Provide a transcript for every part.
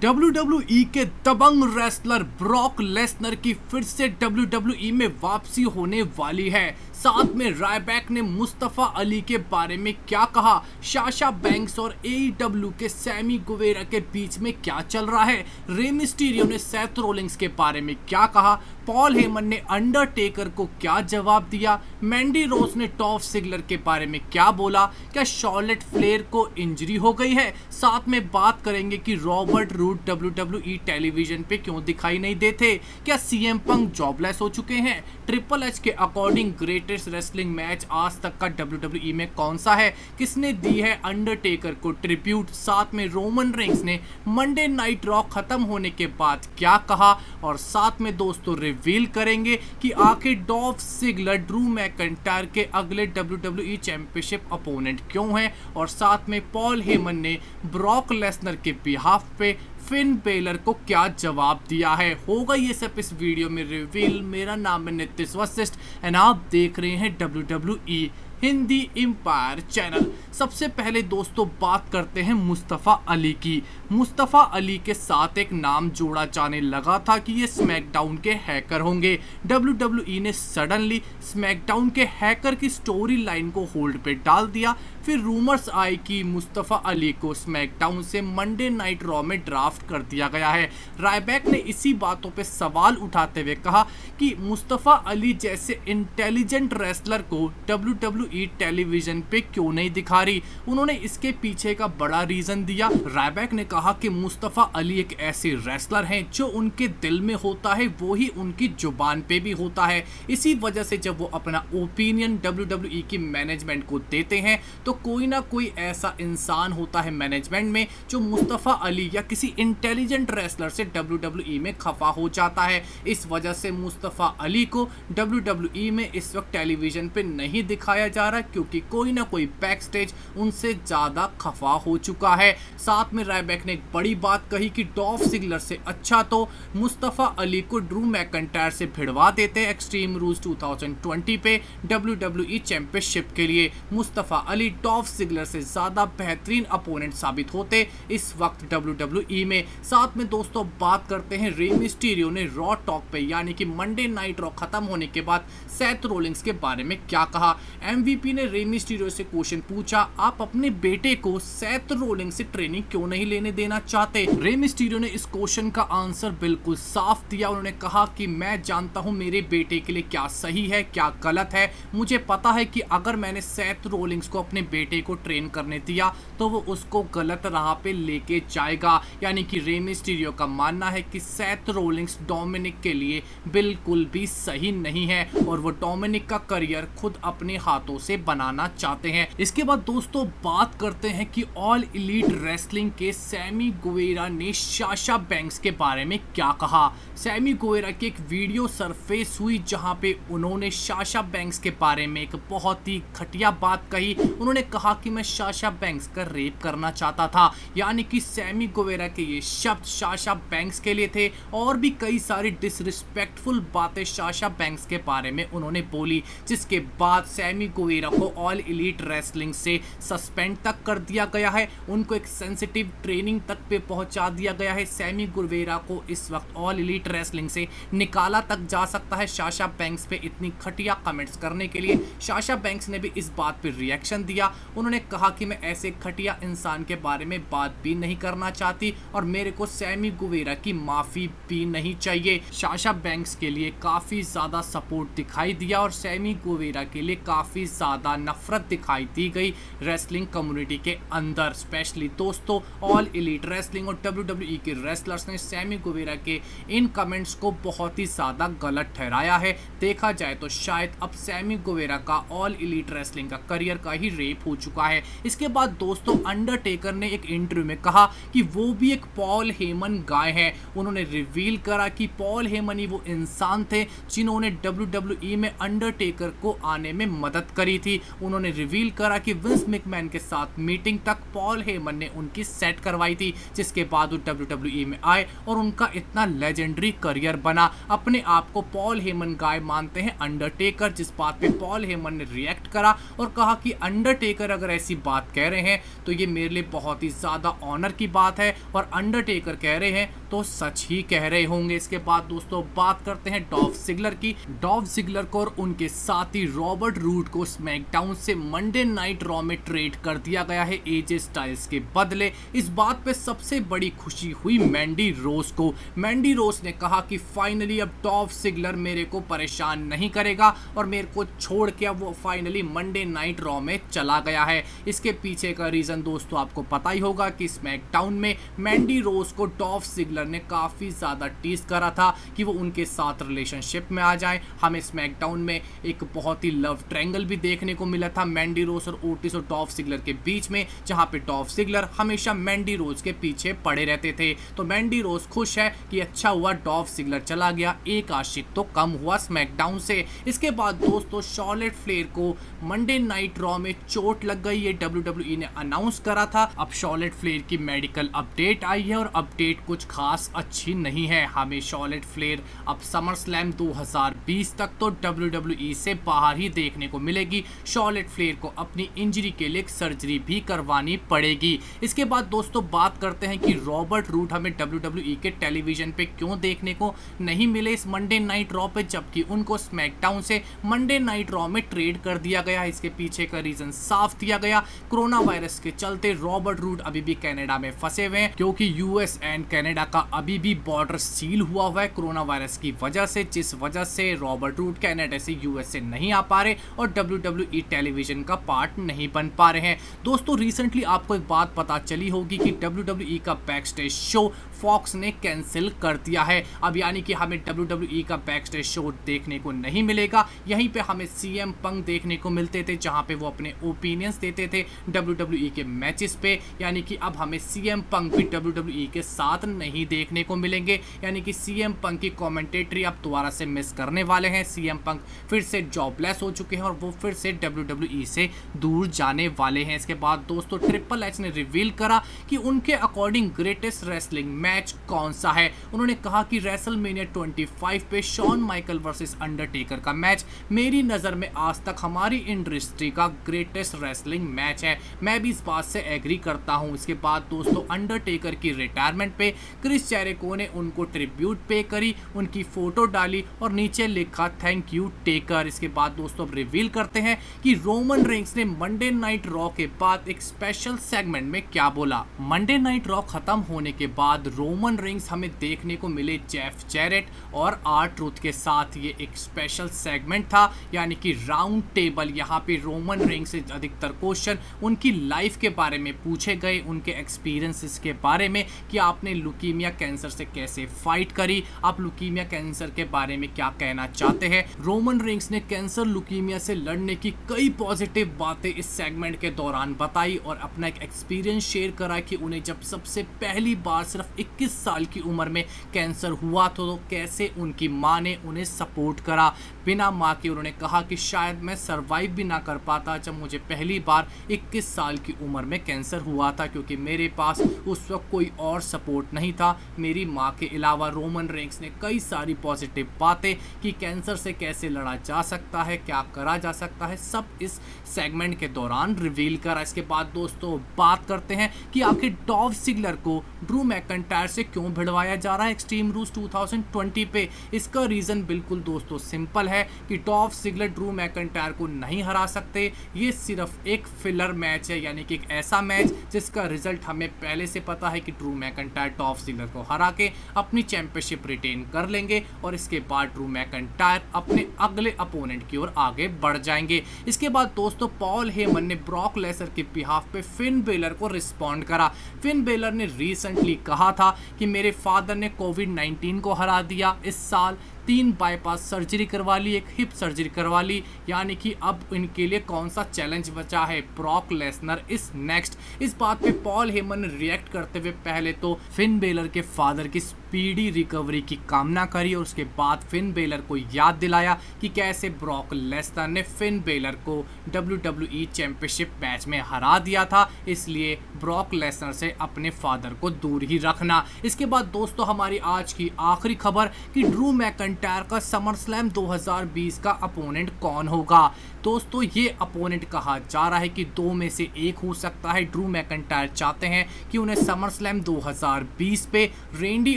WWE के दबंग wrestler Brock Lesnar की फिर से WWE में वापसी होने वाली है। साथ में रायबैक ने मुस्तफा अली के बारे में क्या कहा, साशा बैंक्स और AEW के सैमी गुवेरा के बीच में क्या चल रहा है, रे मिस्टीरियो ने सेथ रोलिंग्स के बारे में क्या कहा, पॉल हेमन ने अंडरटेकर को क्या जवाब दिया, मैंडी रोज ने डॉल्फ जिगलर के बारे में क्या बोला, क्या शॉर्लेट फ्लेयर को इंजरी हो गई है। साथ में बात करेंगे कि रॉबर्ट रूड WWE टेलीविजन पे क्यों दिखाई नहीं देते, क्या CM पंक जॉबलेस हो चुके हैं, ट्रिपल एच के अकॉर्डिंग ग्रेटेस्ट रेसलिंग मैच आज तक का WWE में कौन सा है, किसने दी है अंडरटेकर को ट्रिब्यूट। साथ में रोमन रेंस ने मंडे नाइट रॉ खत्म होने के बाद क्या कहा, और साथ में दोस्तों रिवील करेंगे कि आखिर डॉल्फ जिगलर ड्रू मैकइंटायर के अगले WWE चैंपियनशिप अपोनेंट क्यों हैं, और साथ में पॉल हेमन ने ब्रॉक लेसनर के बिहाफ पे फिन बेलर को क्या जवाब दिया है। होगा ये सब इस वीडियो में रिवील। मेरा नाम है नितिश वशिष्ठ एंड आप देख रहे हैं WWE हिंदी एम्पायर चैनल। सबसे पहले दोस्तों बात करते हैं मुस्तफा अली की। मुस्तफा अली के साथ एक नाम जोड़ा जाने लगा था कि ये स्मैकडाउन के हैकर होंगे। WWE ने सडनली स्मैकडाउन के हैकर की स्टोरी लाइन को होल्ड पे डाल दिया। फिर रूमर्स आए कि मुस्तफा अली को स्मैकडाउन से मंडे नाइट रॉ में ड्राफ्ट कर दिया गया है। रायबैक ने इसी बातों पे सवाल उठाते हुए कहा कि मुस्तफा अली जैसे इंटेलिजेंट रेसलर को WWE टेलीविजन पे क्यों नहीं दिखा रही। उन्होंने इसके पीछे का बड़ा रीजन दिया। रायबैक ने कहा कि मुस्तफा अली एक ऐसे रेसलर हैं जो उनके दिल में होता है वो ही उनकी जुबान पे भी होता है। इसी वजह से जब वो अपना ओपिनियन WWE की मैनेजमेंट को देते हैं तो कोई ना कोई ऐसा इंसान होता है मैनेजमेंट में जो मुस्तफा अली या किसी इंटेलिजेंट रेसलर से WWE में खफा हो जाता है। इस वजह से मुस्तफा अली को WWE में इस वक्त टेलीविजन पे नहीं दिखाया जा रहा क्योंकि कोई ना कोई बैक स्टेज उनसे ज्यादा खफा हो चुका है। साथ में रायबैक ने एक बड़ी बात कही कि डॉल्फ जिगलर से अच्छा तो मुस्तफा अली को ड्रू मैकइंटायर से भिड़वा देते एक्सट्रीम रूल्स 2020 पे WWE चैंपियनशिप के लिए। मुस्तफा अली डॉल्फ जिगलर से ज्यादा बेहतरीन अपोनेंट साबित होते इस वक्त WWE में। साथ में दोस्तों बात करते हैं रे मिस्टीरियो ने रॉ टॉक पे यानी कि मंडे नाइट रॉ खत्म होने के बाद सेथ रोलिंग्स के बारे में क्या कहा। MVP ने रे मिस्टीरियो से क्वेश्चन पूछा, आप अपने बेटे को सेथ रोलिंग्स से ट्रेनिंग क्यों नहीं लेने देना चाहते। रे मिस्टीरियो ने इस क्वेश्चन का आंसर बिल्कुल साफ दिया। उन्होंने कहा कि मैं जानता हूं मेरे बेटे के लिए क्या सही है क्या गलत है। मुझे पता है कि अगर मैंने सेथ रोलिंग्स को अपने बेटे को ट्रेन करने दिया तो वो उसको गलत राह पे लेके जाएगा। यानी कि रे मिस्टीरियो का मानना है कि सेथ रोलिंग्स डोमिनिक के लिए बिल्कुल भी सही नहीं है और वो डोमिनिक का करियर खुद अपने हाथों से बनाना चाहते हैं। इसके बाद दोस्तों बात करते हैं कि ऑल एलीट रेसलिंग के सैमी गुवेरा ने साशा बैंक्स के बारे में क्या कहा। सैमी गुवेरा की एक वीडियो सरफेस हुई जहां पे उन्होंने साशा बैंक्स के बारे में एक बहुत ही घटिया बात कही। उन्होंने कहा कि मैं साशा बैंक्स का रेप करना चाहता था। यानी कि सैमी गुवेरा के ये शब्द साशा बैंक्स के लिए थे और भी कई सारी डिसरिस्पेक्टफुल बातें साशा बैंक्स के बारे में उन्होंने बोली, जिसके बाद सैमी गुवेरा को ऑल एलीट रेसलिंग से सस्पेंड तक कर दिया गया है। उनको एक सेंसिटिव ट्रेनिंग तक पे पहुंचा दिया गया है। सैमी गुवेरा को इस वक्त ऑल एलीट रेसलिंग से निकाला तक जा सकता है साशा बैंक्स पे इतनी घटिया कमेंट्स करने के लिए। साशा बैंक्स ने भी इस बात पे रिएक्शन दिया। उन्होंने कहा कि मैं ऐसे घटिया इंसान के बारे में बात भी नहीं करना चाहती और मेरे को सैमी गुवेरा की माफी भी नहीं चाहिए। साशा बैंक्स के लिए काफी ज्यादा सपोर्ट दिखाई दिया और सैमी गुवेरा के लिए काफी ज्यादा नफरत दिखाई दी गई रेसलिंग कम्युनिटी के अंदर। स्पेशली दोस्तों ऑल एलीट रेसलिंग और WWE के रेसलर्स ने सैमी गुवेरा के इन कमेंट्स को बहुत ही ज्यादा गलत ठहराया है। देखा जाए तो शायद अब सैमी गुवेरा का ऑल एलीट रेसलिंग का करियर का ही रेप हो चुका है। इसके बाद दोस्तों अंडरटेकर ने एक इंटरव्यू में कहा कि वो भी एक पॉल हेमन गाय है। उन्होंने रिवील करा कि पॉल हेमन ही वो इंसान थे जिन्होंने WWE में अंडरटेकर को आने में मदद करी थी। उन्होंने रिवील करा कि विंस मैकमैन के साथ मीटिंग तक पॉल हेमन ने उनकी सेट करवाई थी, जिसके बाद वो WWE में आए और उनका इतना लेजेंडरी करियर बना। अपने आप को पॉल हेमन गाय मानते हैं अंडरटेकर, जिस बात पे पॉल हेमन ने रिएक्ट करा और कहा कि अंडरटेकर अंडरटेकर अगर ऐसी बात कह रहे हैं तो ये मेरे लिए बहुत ही ज़्यादा ऑनर की बात है, और अंडरटेकर कह रहे हैं तो सच ही कह रहे होंगे। इसके बाद दोस्तों बात करते हैं डॉल्फ जिगलर की। डॉल्फ जिगलर को और उनके साथी रॉबर्ट रूड को स्मैकडाउन से मंडे नाइट रॉ में ट्रेड कर दिया गया है एजे स्टाइल्स के बदले। इस बात पे सबसे बड़ी खुशी हुई मैंडी रोज को। मैंडी रोज ने कहा कि फाइनली अब डॉल्फ जिगलर मेरे को परेशान नहीं करेगा और मेरे को छोड़ के अब वो फाइनली मंडे नाइट रॉ में चला गया है। इसके पीछे का रीजन दोस्तों आपको पता ही होगा कि स्मैकडाउन में मैंडी रोज को डॉल्फ जिगलर ने काफी ज्यादा टीज करा था कि वो उनके साथ रिलेशनशिप में आ जाएं। हमें स्मैकडाउन में एक बहुत ही लव ट्रायंगल भी देखने को मिला था मैंडी रोज और ओटिस और डॉल्फ जिगलर के बीच में, जहां पे डॉल्फ जिगलर हमेशा मैंडी रोज के पीछे पड़े रहते थे। तो मैंडी रोज खुश है कि अच्छा हुआ डॉल्फ जिगलर चला गया, एक आशिक तो कम हुआ स्मैकडाउन से। इसके बाद दोस्तों शार्लेट फ्लेयर को मंडे नाइट रॉ में चोट लग गई, ये WWE ने अनाउंस करा था। अब शार्लेट फ्लेयर की मेडिकल अपडेट आई है और अपडेट कुछ खास अच्छी नहीं है। हमें शार्लेट फ्लेयर अब समर स्लैम 2020 तक तो WWE से बाहर ही देखने को मिलेगी। शार्लेट फ्लेयर को अपनी इंजरी के लिए सर्जरी भी करवानी पड़ेगी। इसके बाद दोस्तों बात करते हैं कि रॉबर्ट रूड हमें WWE के टेलीविजन पे क्यों देखने को नहीं मिले इस मंडे नाइट रॉ पे, जबकि उनको स्मैकडाउन से मंडे नाइट रॉ में ट्रेड कर दिया गया। इसके पीछे का रीजन साफ दिया गया, कोरोना वायरस के चलते रॉबर्ट रूड अभी भी कनाडा में फंसे हुए हैं, क्योंकि यूएस एंड कनाडा का अभी भी बॉर्डर सील हुआ हुआ है कोरोना वायरस की वजह से, जिस वजह से रॉबर्ट रूड कनाडा से यूएस से नहीं आ पा रहे और WWE टेलीविजन का पार्ट नहीं बन पा रहे हैं। दोस्तों रिसेंटली आपको एक बात पता चली होगी कि WWE का बैकस्टेज शो फॉक्स ने कैंसिल कर दिया है। अब यानी कि हमें WWE का बैकस्टेज शो देखने को नहीं मिलेगा। यहीं पे हमें CM पंक देखने को मिलते थे, जहां पे वो अपने ओपिनियंस देते थे WWE के मैचेस पे। यानी कि अब हमें CM पंक भी WWE के साथ नहीं देखने को मिलेंगे, यानी कि CM पंक की कमेंटेटरी अब दोबारा से मिस करने वाले हैं। CM पंक फिर से जॉबलेस हो चुके हैं और वो फिर से WWE से दूर जाने वाले हैं। इसके बाद दोस्तों ट्रिपल एच ने रिवील करा कि उनके अकॉर्डिंग ग्रेटेस्ट रेसलिंग मैच कौन सा है। उन्होंने कहा कि रेसलमेनिया 25 पे शॉन माइकल वर्सेस अंडरटेकर का मैच मेरी नज़र में आज तक हमारी इंडस्ट्री का ग्रेटेस्ट रेसलिंग मैच है। मैं भी इस बात से एग्री करता हूं। इसके बाद दोस्तों अंडरटेकर की रिटायरमेंट पे क्रिस जेरिको ने उनको ट्रिब्यूट पे करी, उनकी फोटो डाली और नीचे लिखा थैंक यू टेकर। इसके बाद दोस्तों अब रिवील करते हैं कि रोमन रेंस ने मंडे नाइट रॉ के बाद एक स्पेशल सेगमेंट में क्या बोला। मंडे नाइट रॉ खत्म होने के बाद रोमन रेंस हमें देखने को मिले जेफ जैरेट और R-Truth के साथ। ये एक स्पेशल सेगमेंट था, यानी कि राउंड टेबल। यहाँ पे रोमन रेंस से अधिकतर क्वेश्चन उनकी लाइफ के बारे में पूछे गए, उनके एक्सपीरियंसेस के बारे में कि आपने लुकीमिया कैंसर से कैसे फाइट करी, आप लुकीमिया कैंसर के बारे में क्या कहना चाहते हैं। रोमन रेंस ने कैंसर लुकीमिया से लड़ने की कई पॉजिटिव बातें इस सेगमेंट के दौरान बताई और अपना एक एक्सपीरियंस शेयर करा कि उन्हें जब सबसे पहली बार सिर्फ 21 साल की उम्र में कैंसर हुआ तो कैसे उनकी माँ ने उन्हें सपोर्ट करा। बिना माँ के उन्होंने कहा कि शायद मैं सरवाइव भी ना कर पाता जब मुझे पहली बार 21 साल की उम्र में कैंसर हुआ था, क्योंकि मेरे पास उस वक्त कोई और सपोर्ट नहीं था मेरी माँ के अलावा। रोमन रेंस ने कई सारी पॉजिटिव बातें कि कैंसर से कैसे लड़ा जा सकता है, क्या करा जा सकता है, सब इस सेगमेंट के दौरान रिवील करा। इसके बाद दोस्तों बात करते हैं कि आखिर डॉल्फ जिगलर को ड्रू मैकइंटायर से क्यों भिड़वाया जा रहा है एक्सट्रीम रूल्स 2020 पे। इसका रीज़न बिल्कुल दोस्तों सिंपल है कि डॉल्फ जिगलर ड्रू मैकइंटायर को नहीं हरा सकते। ये सिर्फ एक फिलर मैच है, यानी कि एक ऐसा मैच जिसका रिजल्ट हमें पहले से पता है कि ड्रू मैकइंटायर डॉल्फ जिगलर को हरा के अपनी चैंपियनशिप रिटेन कर लेंगे और इसके बाद ड्रू मैकइंटायर अपने अगले अपोनेंट की ओर आगे बढ़ जाएंगे। इसके बाद दोस्तों पॉल हेमन ने ब्रॉक लेसनर के बिहाफ पे फिन बेलर को रिस्पॉन्ड करा। फिन बेलर ने रिसेंटली कहा था कि मेरे फादर ने कोविड-19 को हरा दिया इस साल, 3 बाईपास सर्जरी करवा ली, एक हिप सर्जरी करवा ली, यानी कि अब इनके लिए कौन सा चैलेंज बचा है, ब्रॉक लेसनर इज नेक्स्ट। इस बात पे पॉल हेमन ने रिएक्ट करते हुए पहले तो फिन बेलर के फादर की स्पीडी रिकवरी की कामना करी और उसके बाद फिन बेलर को याद दिलाया कि कैसे ब्रॉक लेसनर ने फिन बेलर को WWE चैंपियनशिप मैच में हरा दिया था, इसलिए ब्रॉक लेसनर से अपने फादर को दूर ही रखना। इसके बाद दोस्तों हमारी आज की आखिरी खबर कि ड्रू मैकइंटायर मैकइंटायर का समर स्लैम 2020 का अपोनेंट कौन होगा। दोस्तों ये अपोनेंट कहा जा रहा है कि दो में से एक हो सकता है। ड्रू मैकइंटायर चाहते हैं कि उन्हें समर स्लैम 2020 पे रेंडी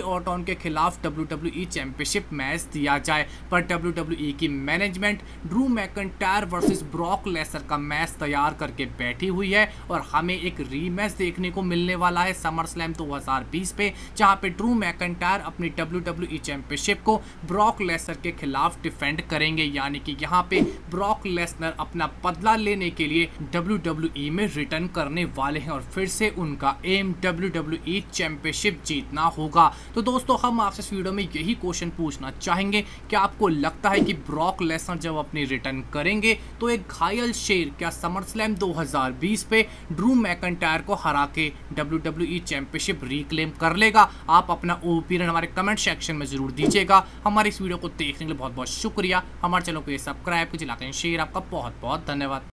ऑर्टन के खिलाफ WWE चैंपियनशिप मैच दिया जाए, पर WWE की management Drew McIntyre versus Brock Lesnar का मैच तैयार करके बैठी हुई है और हमें एक रीमैच देखने को मिलने वाला है समर स्लैम 2020 पे, जहां पे ड्रू मैकइंटायर अपनी WWE चैंपियनशिप को ब्रॉक लेसनर के खिलाफ डिफेंड करेंगे। यानी कि यहाँ पे ब्रॉक लेसनर अपना बदला लेने के लिए WWE में रिटर्न करने वाले हैं और फिर से उनका एम WWE चैंपियनशिप जीतना होगा। तो दोस्तों हम आपसे इस वीडियो में यही क्वेश्चन पूछना चाहेंगे कि आपको लगता है कि ब्रॉक लेसनर जब अपनी रिटर्न करेंगे तो एक घायल शेर क्या समर स्लैम 2020 पे ड्रू मैकइंटायर को हरा के WWE चैंपियनशिप रिक्लेम कर लेगा। आप अपना ओपिनियन हमारे कमेंट सेक्शन में जरूर दीजिएगा। हमारे इस वीडियो को देखने के लिए बहुत बहुत शुक्रिया। हमारे चैनल को ये सब्सक्राइब कीजिए, लाइक एंड शेयर। आपका बहुत बहुत धन्यवाद।